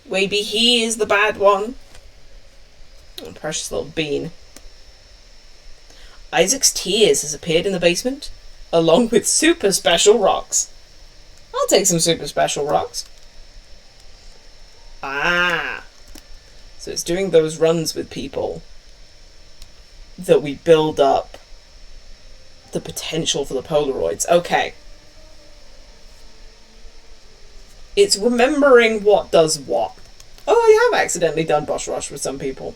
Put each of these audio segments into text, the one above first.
Maybe he is the bad one. Oh, precious little bean. Isaac's tears has appeared in the basement, along with super special rocks. I'll take some super special rocks. Ah. So it's doing those runs with people that we build up the potential for the Polaroids. Okay. It's remembering what does what. Oh, I have accidentally done Boss Rush with some people.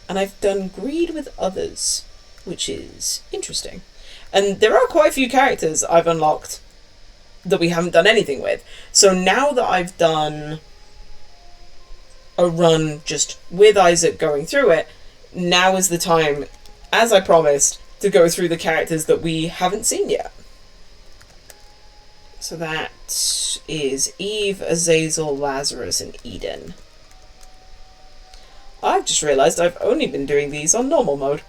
And I've done Greed with others, which is interesting. And there are quite a few characters I've unlocked that we haven't done anything with. So now that I've done a run just with Isaac going through it, now is the time, as I promised, to go through the characters that we haven't seen yet. So that is Eve, Azazel, Lazarus, and Eden. I've just realised I've only been doing these on normal mode.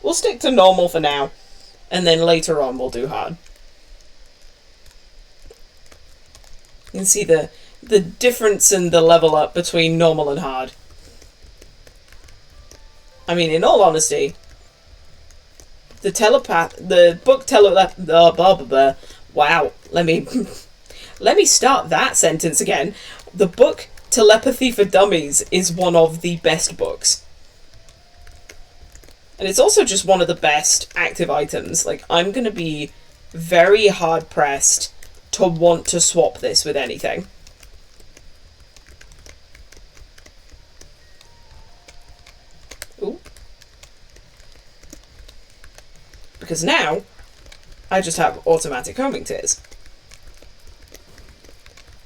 We'll stick to normal for now, and then later on we'll do hard. You can see the difference in the level up between normal and hard. I mean, in all honesty, the book wow, let me start that sentence again. The book Telepathy for Dummies is one of the best books. And it's also just one of the best active items. Like, I'm going to be very hard pressed to want to swap this with anything. Ooh. Because now, I just have automatic homing tears.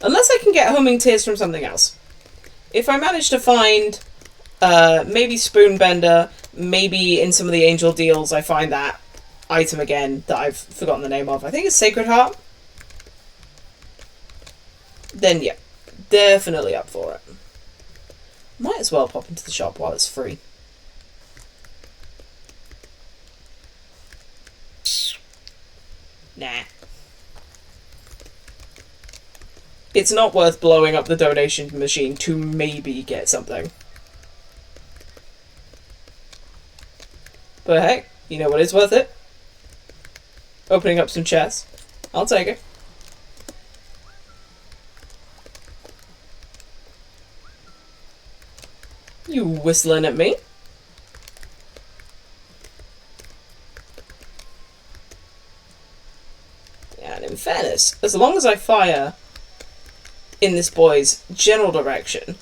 Unless I can get homing tears from something else. If I manage to find maybe Spoonbender, maybe in some of the angel deals I find that item again that I've forgotten the name of. I think it's Sacred Heart. Then yeah, definitely up for it. Might as well pop into the shop while it's free. Nah. It's not worth blowing up the donation machine to maybe get something. But hey, you know what is worth it? Opening up some chests. I'll take it. You whistling at me? And in fairness, as long as I fire in this boy's general direction,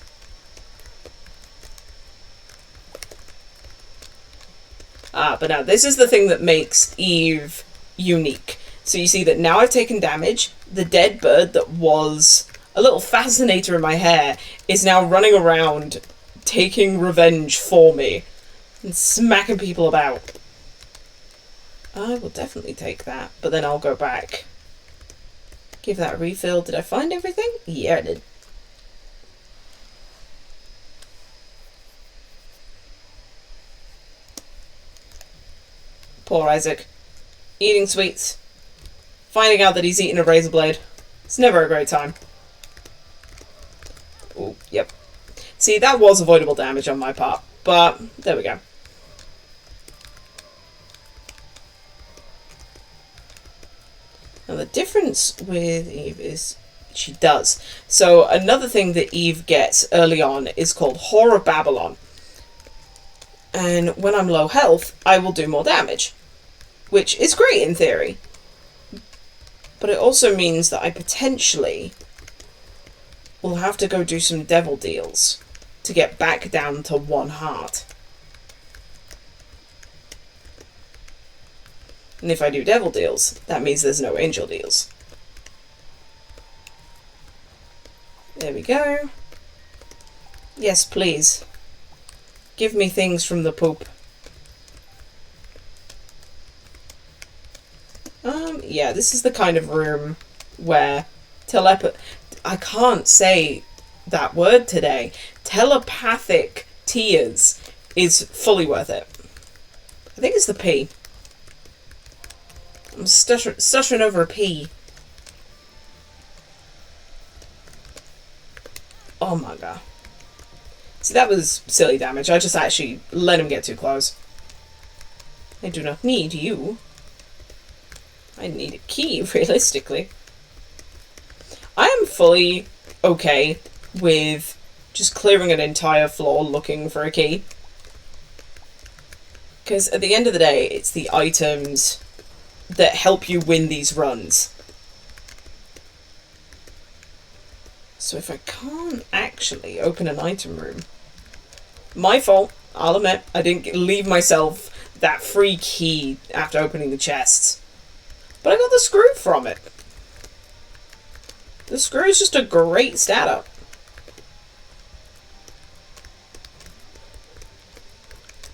but now this is the thing that makes Eve unique. So you see that now I've taken damage. The dead bird that was a little fascinator in my hair is now running around taking revenge for me and smacking people about. I will definitely take that, but then I'll go back. Give that a refill. Did I find everything? Yeah, I did. Poor Isaac. Eating sweets. Finding out that he's eaten a razor blade. It's never a great time. Oh, yep. See, that was avoidable damage on my part, but there we go. Now the difference with Eve is she does. So another thing that Eve gets early on is called Whore of Babylon. And when I'm low health, I will do more damage, which is great in theory. But it also means that I potentially will have to go do some devil deals to get back down to 1 heart. And if I do devil deals, that means there's no angel deals. There we go. Yes, please. Give me things from the poop. Yeah, this is the kind of room where I can't say that word today. Telepathic tears is fully worth it. I think it's the P. I'm stuttering over a P. Oh my god. See, that was silly damage. I just actually let him get too close. I do not need you. I need a key, realistically. I am fully okay with just clearing an entire floor looking for a key. Because at the end of the day, it's the items that help you win these runs. So if I can't actually open an item room... My fault, I'll admit. I didn't leave myself that free key after opening the chests. But I got the screw from it. The screw is just a great stat up.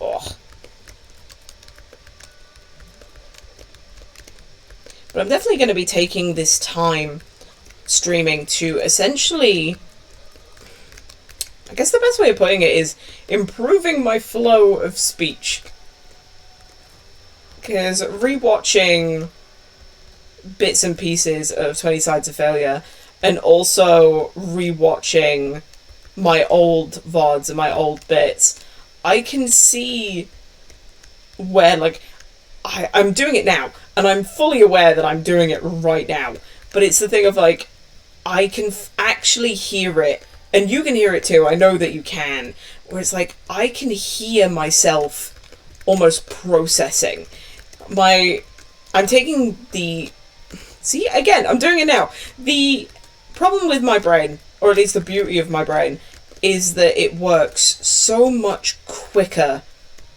Oh. But I'm definitely going to be taking this time streaming to essentially... I guess the best way of putting it is improving my flow of speech. Because rewatching bits and pieces of 20 Sides of Failure and also rewatching my old VODs and my old bits, I can see where, like, I'm doing it now, and I'm fully aware that I'm doing it right now. But it's the thing of, like, I can actually hear it, and you can hear it too, I know that you can, where it's like, I can hear myself almost processing. I'm taking the... See, again, I'm doing it now. The problem with my brain, or at least the beauty of my brain, is that it works so much quicker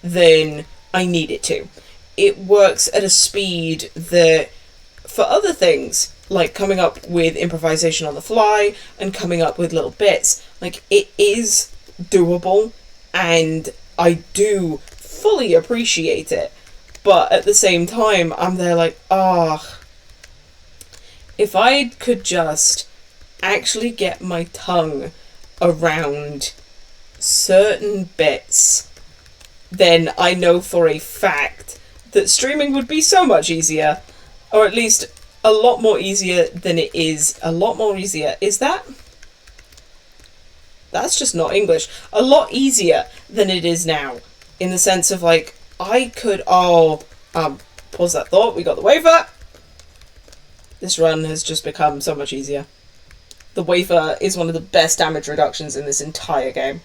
than I need it to. It works at a speed that, for other things, like coming up with improvisation on the fly and coming up with little bits, like, it is doable, and I do fully appreciate it. But at the same time, I'm there like, if I could just actually get my tongue around certain bits, then I know for a fact that streaming would be so much easier, or at least a lot more easier than it is. A lot more easier. Is that? That's just not English. A lot easier than it is now, in the sense of, like, I could... pause that thought. We got the wafer. This run has just become so much easier. The wafer is one of the best damage reductions in this entire game.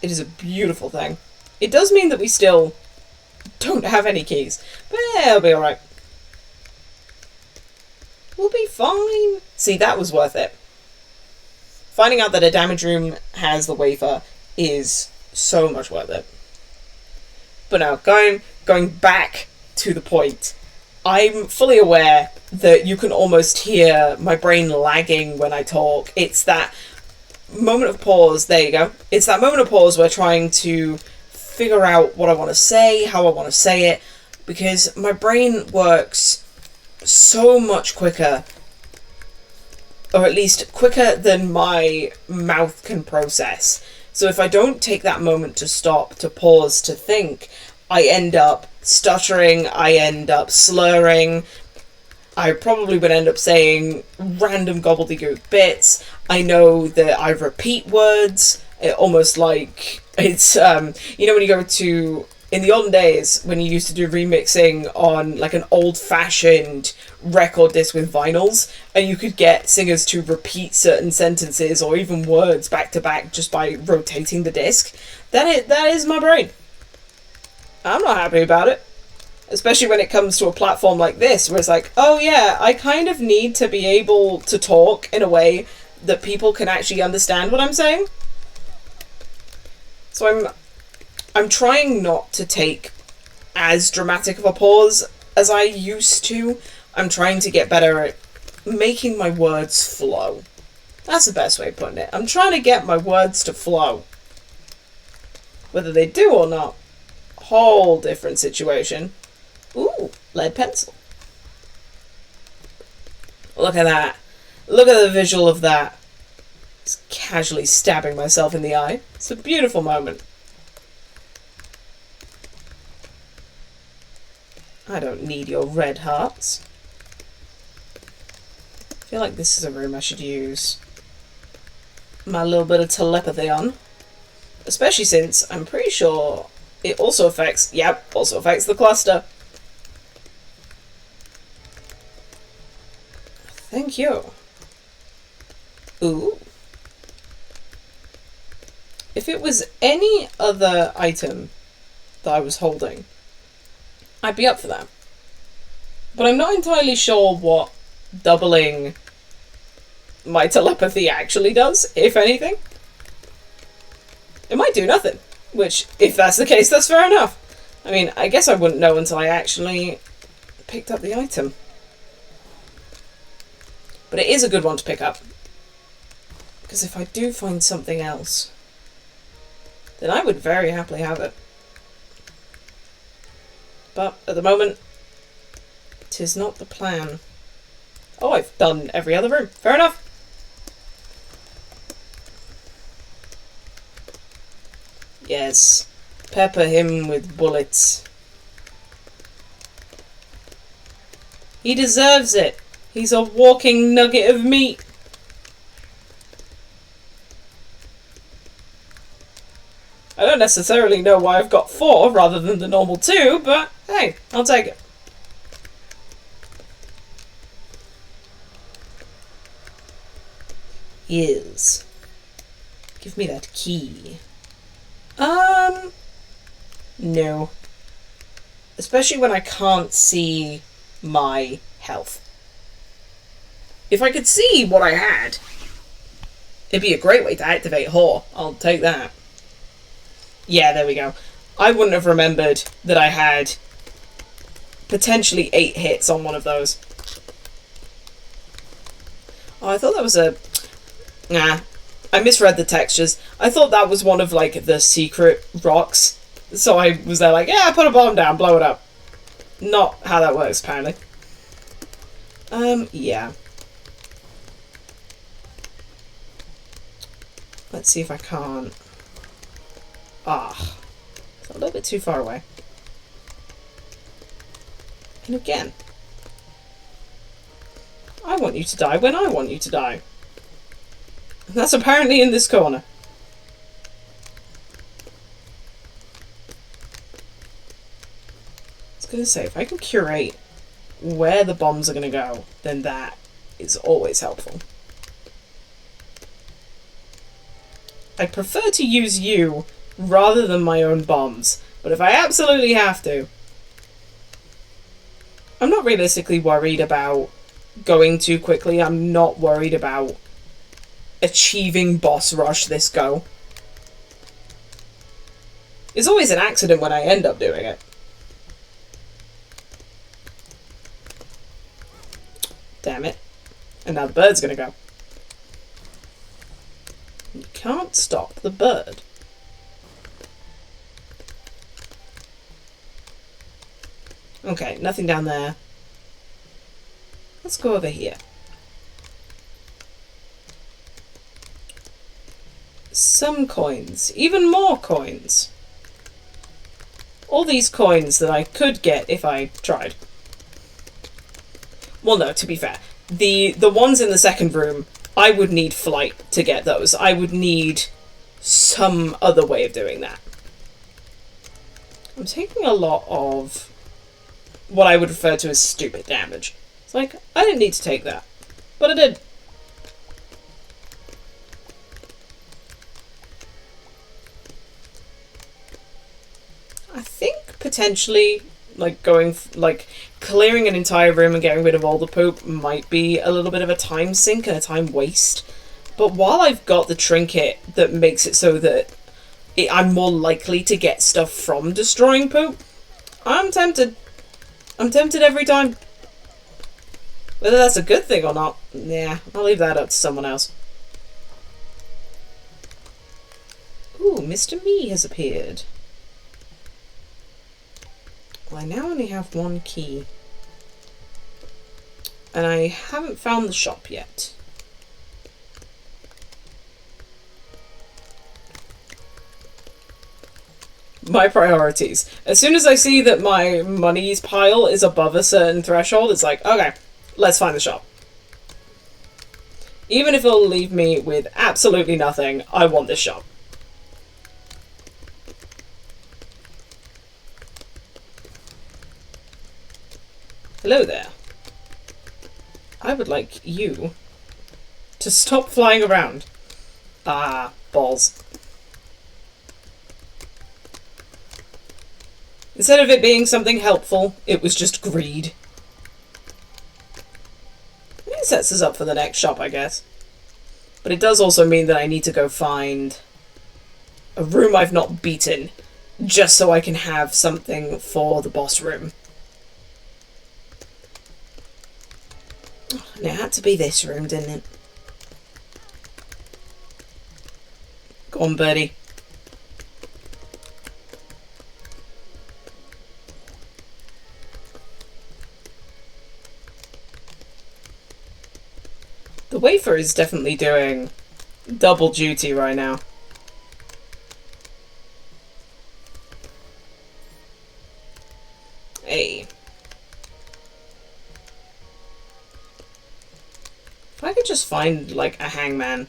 It is a beautiful thing. It does mean that we still don't have any keys, but it'll be alright. We'll be fine. See, that was worth it. Finding out that a damage room has the wafer is so much worth it. But now, going back to the point, I'm fully aware that you can almost hear my brain lagging when I talk. It's that moment of pause. There you go. It's that moment of pause where trying to figure out what I want to say, how I want to say it, because my brain works so much quicker, or at least quicker than my mouth can process. So if I don't take that moment to stop, to pause, to think, I end up stuttering, I end up slurring, I probably would end up saying random gobbledygook bits. I know that I repeat words, almost like it's, you know when you go to, in the olden days, when you used to do remixing on like an old-fashioned record disc with vinyls, and you could get singers to repeat certain sentences or even words back to back just by rotating the disc. That is my brain. I'm not happy about it. Especially when it comes to a platform like this, where it's like, oh yeah, I kind of need to be able to talk in a way that people can actually understand what I'm saying. So I'm trying not to take as dramatic of a pause as I used to. I'm trying to get better at making my words flow. That's the best way of putting it. I'm trying to get my words to flow. Whether they do or not, whole different situation. Ooh, lead pencil. Look at that. Look at the visual of that. Just casually stabbing myself in the eye. It's a beautiful moment. I don't need your red hearts. I feel like this is a room I should use. my little bit of telepathy on. Especially since I'm pretty sure it also affects, also affects the cluster. Thank you. Ooh. If it was any other item that I was holding, I'd be up for that. But I'm not entirely sure what doubling my telepathy actually does, if anything. It might do nothing, which, if that's the case, that's fair enough. I mean, I guess I wouldn't know until I actually picked up the item. But it is a good one to pick up. Because if I do find something else, then I would very happily have it. But at the moment, 'tis not the plan. Oh, I've done every other room. Fair enough. Yes. Pepper him with bullets. He deserves it. He's a walking nugget of meat. I don't necessarily know why I've got 4 rather than the normal 2, but hey, I'll take it. Is. Give me that key. No. Especially when I can't see my health. If I could see what I had, it'd be a great way to activate Whore. I'll take that. Yeah, there we go. I wouldn't have remembered that I had potentially 8 hits on one of those. Oh, I thought that was a... Nah. I misread the textures. I thought that was one of, like, the secret rocks. So I was there like, yeah, put a bomb down, blow it up. Not how that works, apparently. Yeah. Let's see if I can't... Ah. It's a little bit too far away. And again. I want you to die when I want you to die. And that's apparently in this corner. I was going to say, if I can curate where the bombs are going to go, then that is always helpful. I'd prefer to use you rather than my own bombs, but if I absolutely have to... I'm not realistically worried about going too quickly. I'm not worried about achieving boss rush this go. It's always an accident when I end up doing it. Damn it. And now the bird's gonna go. You can't stop the bird. Okay, nothing down there. Let's go over here. Some coins. Even more coins. All these coins that I could get if I tried. Well, no, to be fair. The ones in the second room, I would need flight to get those. I would need some other way of doing that. I'm taking a lot of what I would refer to as stupid damage. It's like, I didn't need to take that. But I did. I think potentially, like, clearing an entire room and getting rid of all the poop might be a little bit of a time sink and a time waste. But while I've got the trinket that makes it so that I'm more likely to get stuff from destroying poop, I'm tempted. I'm tempted every time. Whether that's a good thing or not, yeah, I'll leave that up to someone else. Ooh, Mr. Me has appeared. Well, I now only have 1 key. And I haven't found the shop yet. My priorities. As soon as I see that my money's pile is above a certain threshold, it's like, okay, let's find the shop. Even if it'll leave me with absolutely nothing, I want this shop. Hello there. I would like you to stop flying around. Ah, balls. Instead of it being something helpful, it was just greed. It sets us up for the next shop, I guess. But it does also mean that I need to go find a room I've not beaten, just so I can have something for the boss room. And it had to be this room, didn't it? Go on, birdie. The wafer is definitely doing double duty right now. Hey. If I could just find, like, a hangman,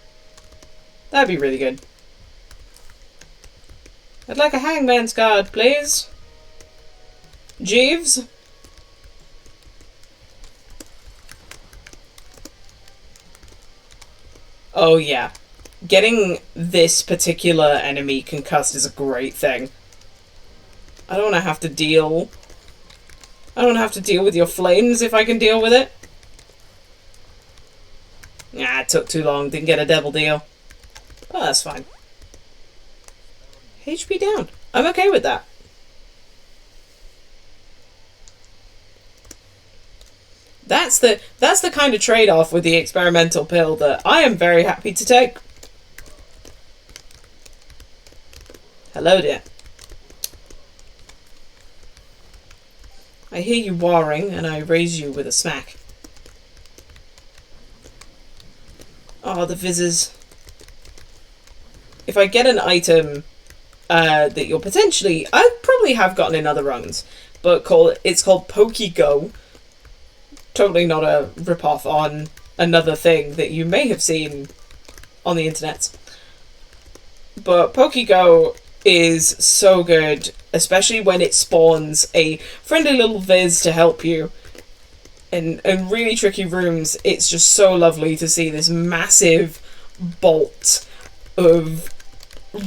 that'd be really good. I'd like a hangman's card, please. Jeeves? Oh yeah. Getting this particular enemy concussed is a great thing. I don't want to have to deal... I don't have to deal with your flames if I can deal with it. Nah, it took too long. Didn't get a devil deal. Oh, that's fine. HP down. I'm okay with that. That's the kind of trade-off with the experimental pill that I am very happy to take. Hello, dear. I hear you warring, and I raise you with a smack. Oh, the fizzes. If I get an item that you'll potentially... I probably have gotten in other runs, but it's called Pokey-Go. Totally not a rip-off on another thing that you may have seen on the internet. But Pokey-Go is so good, especially when it spawns a friendly little viz to help you. In really tricky rooms, it's just so lovely to see this massive bolt of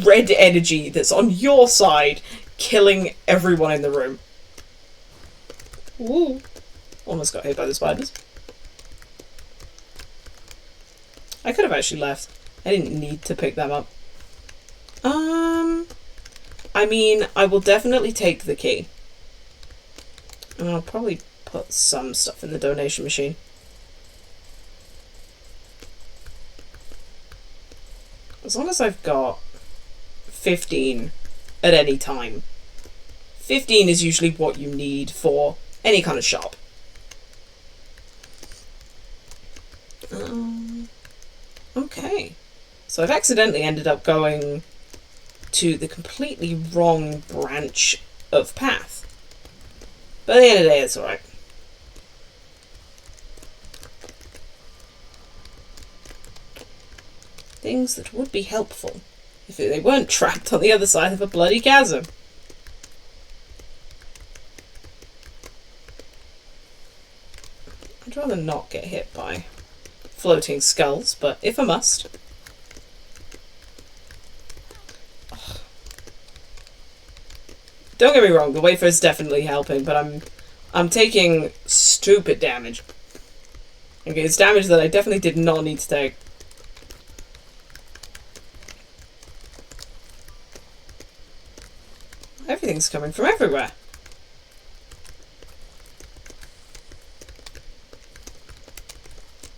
red energy that's on your side, killing everyone in the room. Ooh. Almost got hit by the spiders. I could have actually left. I didn't need to pick them up. I mean, I will definitely take the key. And I'll probably put some stuff in the donation machine. As long as I've got 15 at any time. 15 is usually what you need for any kind of shop. Okay. So I've accidentally ended up going to the completely wrong branch of path. But at the end of the day, it's alright. Things that would be helpful if they weren't trapped on the other side of a bloody chasm. I'd rather not get hit by floating skulls, but if I must. Ugh. Don't get me wrong, the wafer is definitely helping, but I'm taking stupid damage. Okay, it's damage that I definitely did not need to take. Everything's coming from everywhere.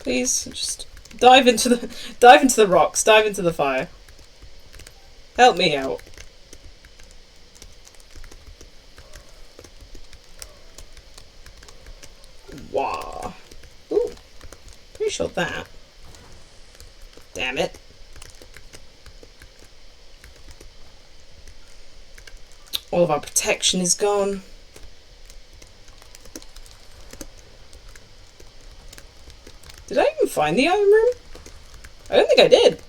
Please, just dive into the rocks, dive into the fire. Help me out. Wow. Ooh. Pretty sure that. Damn it. All of our protection is gone. Did I even find the iron room? I don't think I did.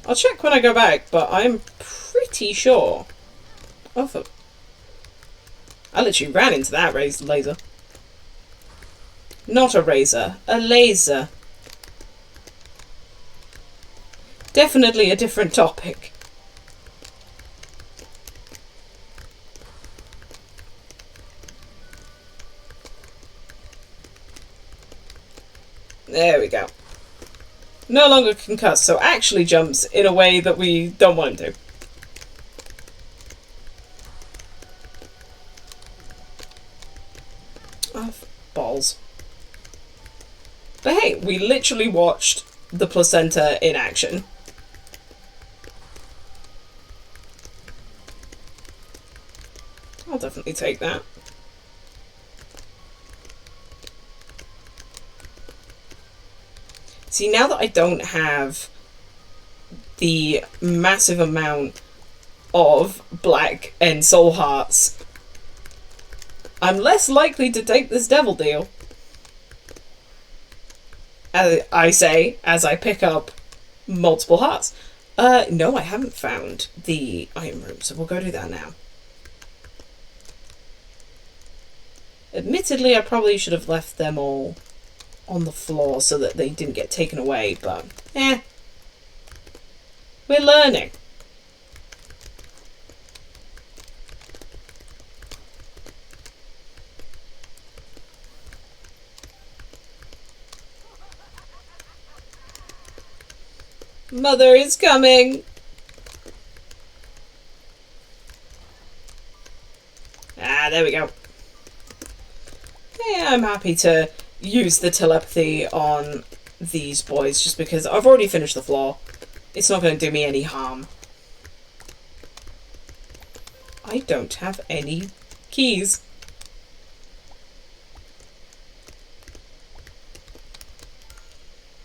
I'll check when I go back, but I'm pretty sure. Oh, I literally ran into that laser. Not a razor, a laser. Definitely a different topic. There we go. No longer concussed, so actually jumps in a way that we don't want him to. Oh, balls. But hey, we literally watched the placenta in action. I'll definitely take that. See, now that I don't have the massive amount of black and soul hearts, I'm less likely to take this devil deal. I say, as I pick up multiple hearts. No, I haven't found the item room, so we'll go do that now. Admittedly, I probably should have left them all on the floor so that they didn't get taken away, but we're learning. Mother is coming. There we go. Yeah, I'm happy to use the telepathy on these boys just because I've already finished the floor. It's not going to do me any harm. I don't have any keys.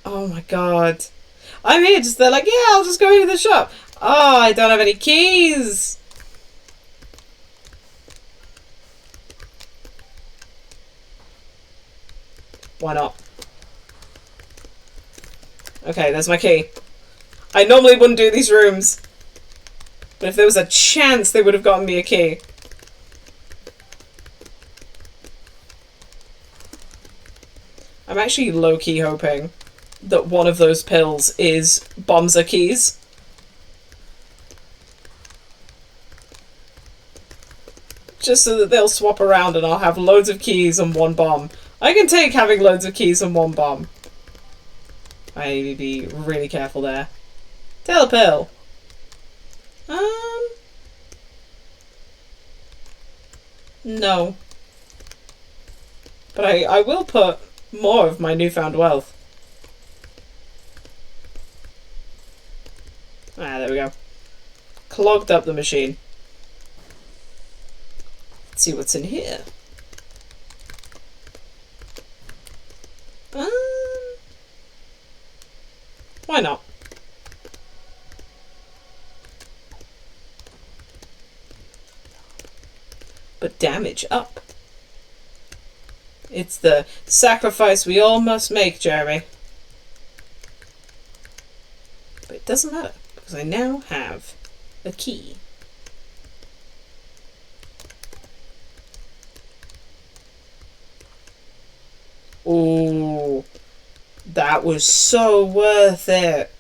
Oh my god. I'm here just, they're like, yeah, I'll just go into the shop. Oh, I don't have any keys. Why not? Okay, there's my key. I normally wouldn't do these rooms, but if there was a chance they would have gotten me a key. I'm actually low-key hoping that one of those pills is bombser keys. Just so that they'll swap around and I'll have loads of keys and one bomb. I can take having loads of keys and one bomb. I need to be really careful there. Telepill. No. But I will put more of my newfound wealth. There we go. Clogged up the machine. Let's see what's in here. Why not? But damage up. It's the sacrifice we all must make, Jeremy. But it doesn't matter, because I now have a key. Ooh, that was so worth it.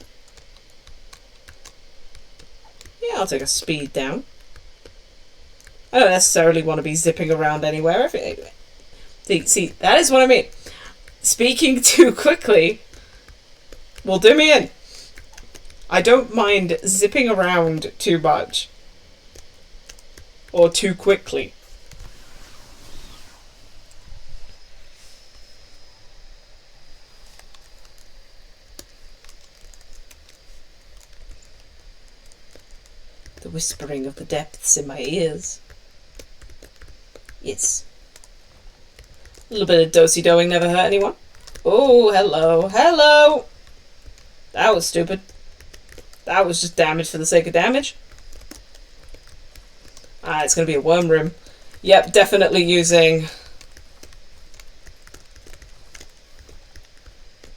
Yeah, I'll take a speed down. I don't necessarily want to be zipping around anywhere. See, that is what I mean. Speaking too quickly will do me in. I don't mind zipping around too much. Or too quickly. The whispering of the depths in my ears. Yes. A little bit of dosey-doing never hurt anyone. Oh, hello. Hello! That was stupid. That was just damage for the sake of damage. It's going to be a worm room. Yep, definitely using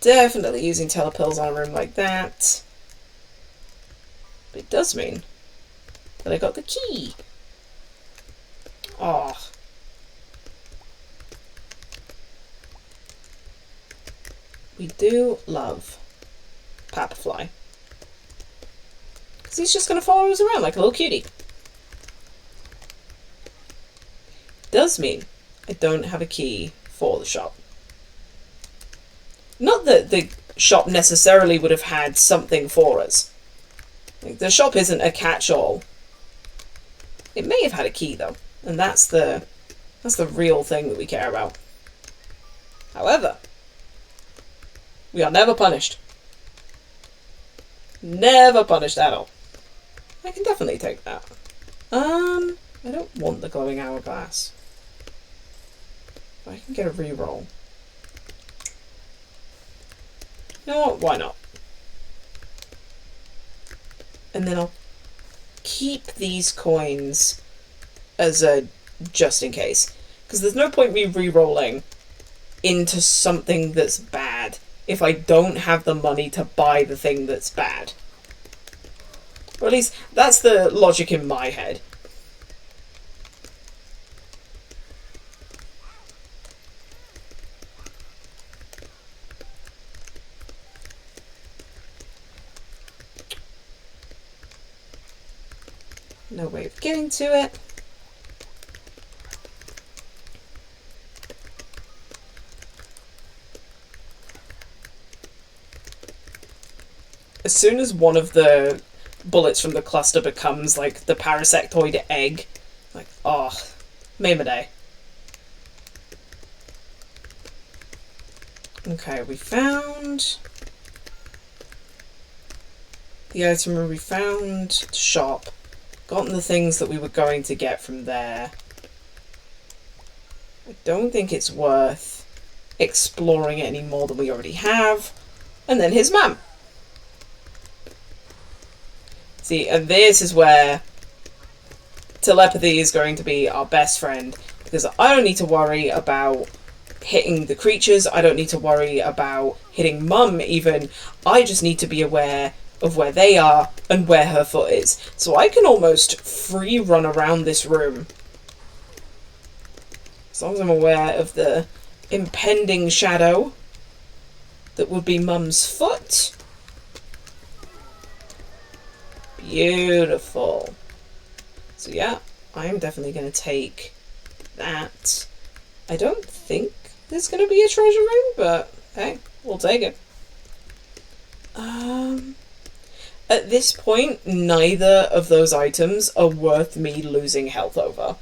definitely using telepills on a room like that. But it does mean that I got the key. Oh. We do love Paperfly. Because he's just going to follow us around like a little cutie. Does mean I don't have a key for the shop. Not that the shop necessarily would have had something for us. Like, the shop isn't a catch-all. It may have had a key though, and that's the real thing that we care about. However, we are never punished. Never punished at all. I can definitely take that. I don't want the glowing hourglass. But I can get a reroll. You know what? Why not? And then I'll keep these coins as a just in case. Because there's no point me re-rolling into something that's bad if I don't have the money to buy the thing that's bad. Or at least that's the logic in my head. No way of getting to it. As soon as one of the bullets from the cluster becomes like the parasectoid egg, like, oh, made my day. Okay, we found the item room, we found the shop, gotten the things that we were going to get from there. I don't think it's worth exploring it any more than we already have. And then his mum. See, and this is where telepathy is going to be our best friend, because I don't need to worry about hitting the creatures, I don't need to worry about hitting Mum even, I just need to be aware of where they are and where her foot is. So I can almost free run around this room. As long as I'm aware of the impending shadow that would be Mum's foot. Beautiful. So yeah, I'm definitely going to take that. I don't think there's going to be a treasure room, but hey, we'll take it. At this point, neither of those items are worth me losing health over.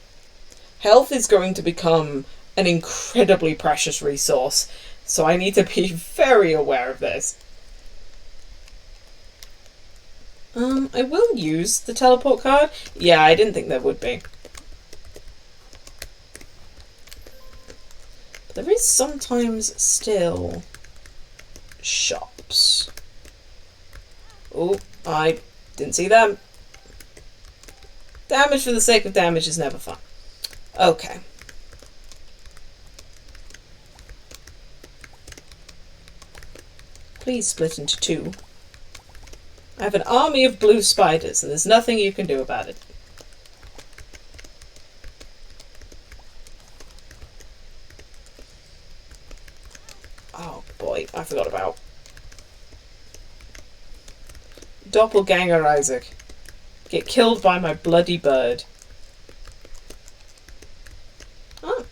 Health is going to become an incredibly precious resource, so I need to be very aware of this. I will use the teleport card. Yeah, I didn't think there would be. But there is sometimes still shops. Oh, I didn't see them. Damage for the sake of damage is never fun. Okay. Please split into two. I have an army of blue spiders, and there's nothing you can do about it. Oh boy, I forgot about Doppelganger Isaac. Get killed by my bloody bird. Oh.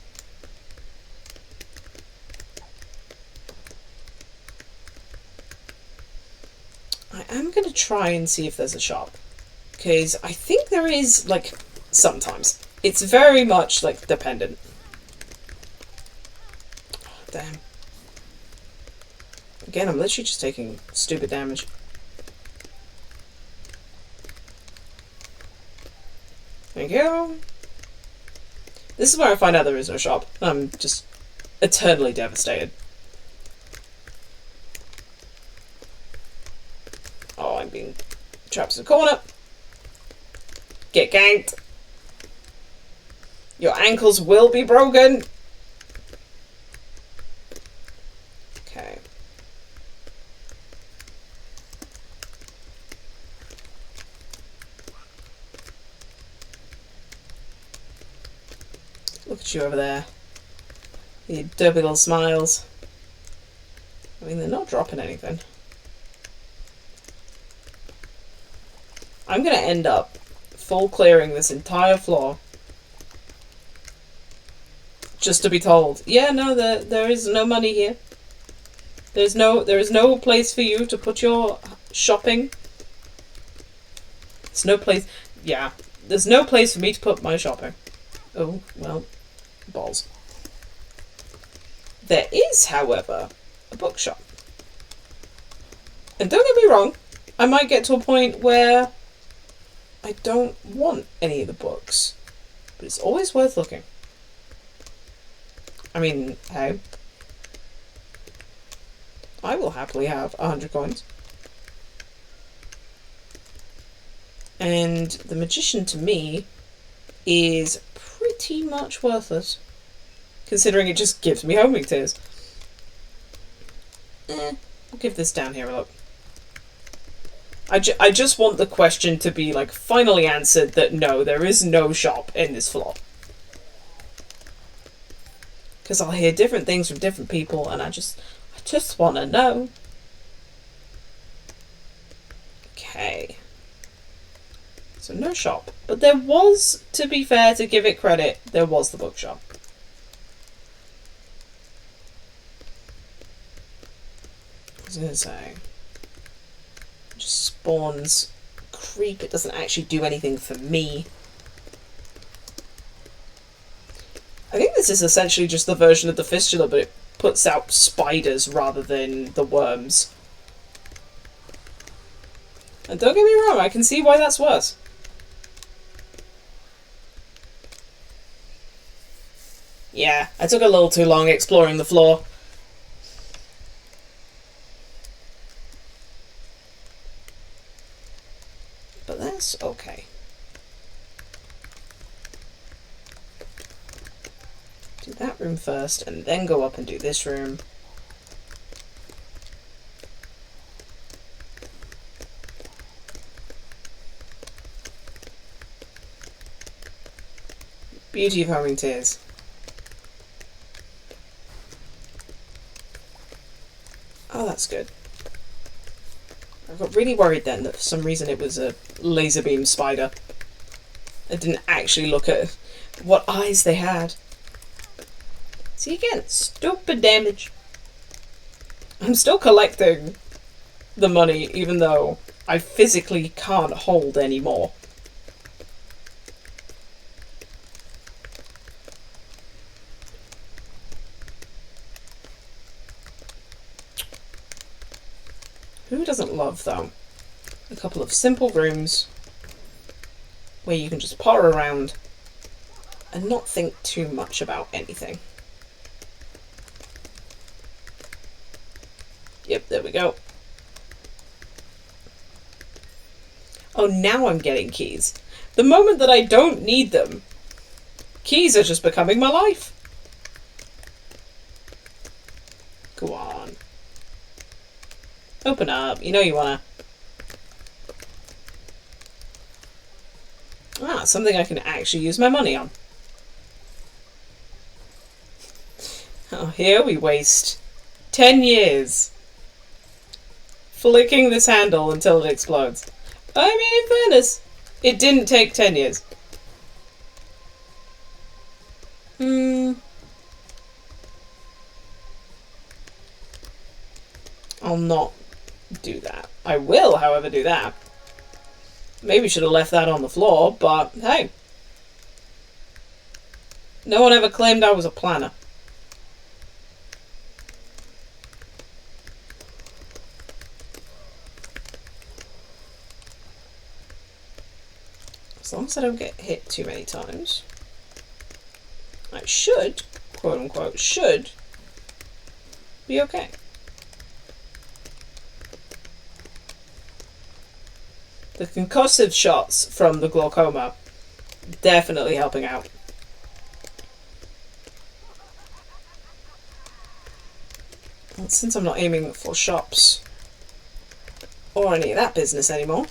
I am going to try and see if there's a shop. Because I think there is, like, sometimes. It's very much, like, dependent. Damn. Again, I'm literally just taking stupid damage. Thank you. This is where I find out there is no shop. I'm just eternally devastated. Oh, I'm being trapped in a corner. Get ganked. Your ankles will be broken. Okay. Look at you over there. You derpy little smiles. I mean, they're not dropping anything. I'm going to end up full clearing this entire floor. Just to be told, yeah, no, there is no money here. There is no place for you to put your shopping. There's no place. Yeah, there's no place for me to put my shopping. Oh, well, balls. There is, however, a bookshop. And don't get me wrong, I might get to a point where I don't want any of the books. But it's always worth looking. I mean, hey. I will happily have 100 coins. And the magician to me is pretty much worthless. Considering it just gives me homing tears. I'll give this down here a look. I just want the question to be like finally answered that no, there is no shop in this floor. Because I'll hear different things from different people and I just want to know. Okay. So no shop. But there was, to be fair, to give it credit, there was the bookshop. I was going to say. It just spawns creep. It doesn't actually do anything for me. I think this is essentially just the version of the fistula, but it puts out spiders rather than the worms. And don't get me wrong, I can see why that's worse. Yeah, I took a little too long exploring the floor. But that's okay. Do that room first, and then go up and do this room. Beauty of homing tears. Oh, that's good. I got really worried then that for some reason it was a laser beam spider. I didn't actually look at what eyes they had. See again, stupid damage. I'm still collecting the money even though I physically can't hold any more. Who doesn't love, though, a couple of simple rooms where you can just potter around and not think too much about anything? Yep, there we go. Oh, now I'm getting keys. The moment that I don't need them, keys are just becoming my life. Go on. Open up. You know you wanna. Ah, something I can actually use my money on. Oh, here we waste 10 years flicking this handle until it explodes. I mean, in fairness, it didn't take 10 years. I'll not do that. I will, however, do that. Maybe should have left that on the floor, but hey. No one ever claimed I was a planner. As long as I don't get hit too many times, I should, quote unquote, should be okay. The concussive shots from the glaucoma definitely helping out. And since I'm not aiming for shops or any of that business anymore,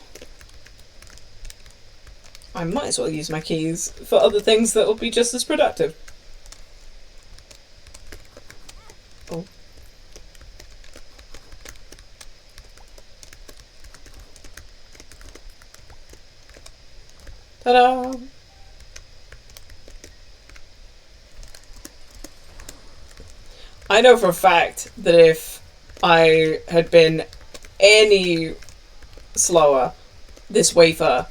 I might as well use my keys for other things that will be just as productive. Ta-da! I know for a fact that if I had been any slower, this wafer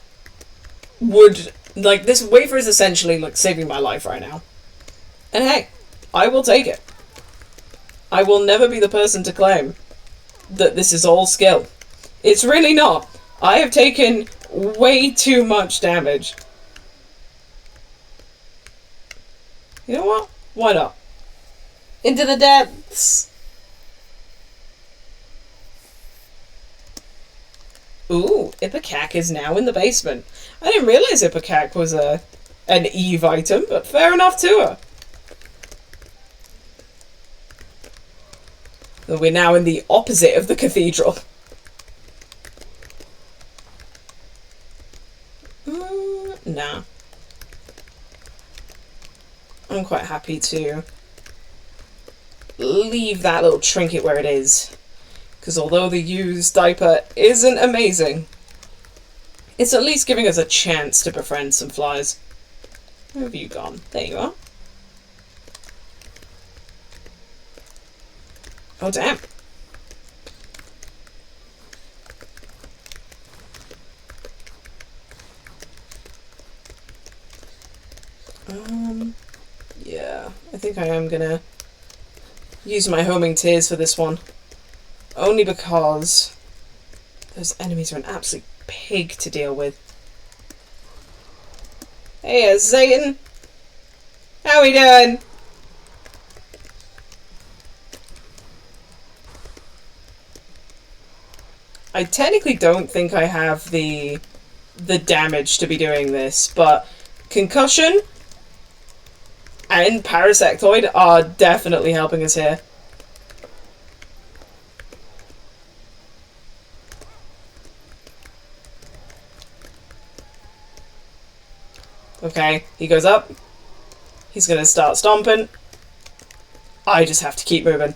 would... Like, this wafer is essentially, like, saving my life right now. And hey, I will take it. I will never be the person to claim that this is all skill. It's really not. I have taken way too much damage. You know what? Why not? Into the depths. Ooh, Ipecac is now in the basement. I didn't realise Ipecac was an Eve item, but fair enough to her. We're now in the opposite of the cathedral. Nah. I'm quite happy to leave that little trinket where it is. Because although the used diaper isn't amazing, it's at least giving us a chance to befriend some flies. Where have you gone? There you are. Oh, damn. Yeah, I think I am gonna use my homing tears for this one. Only because those enemies are an absolute pig to deal with. Hey, Satan! How we doing? I technically don't think I have the damage to be doing this, but concussion and parasectoid are definitely helping us here. Okay, he goes up. He's gonna start stomping. I just have to keep moving.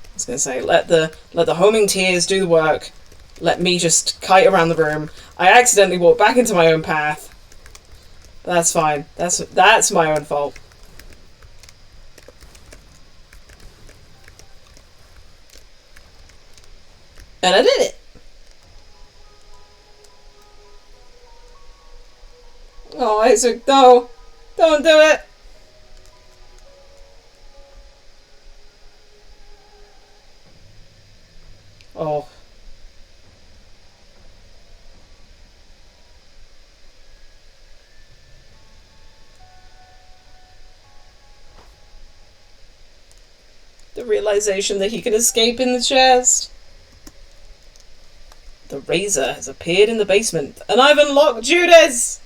I was gonna say, let the homing tears do the work. Let me just kite around the room. I accidentally walked back into my own path. But that's fine. That's my own fault. And I did it! Oh, Isaac, no! Don't do it! Oh. The realization that he can escape in the chest. The razor has appeared in the basement, and I've unlocked Judas!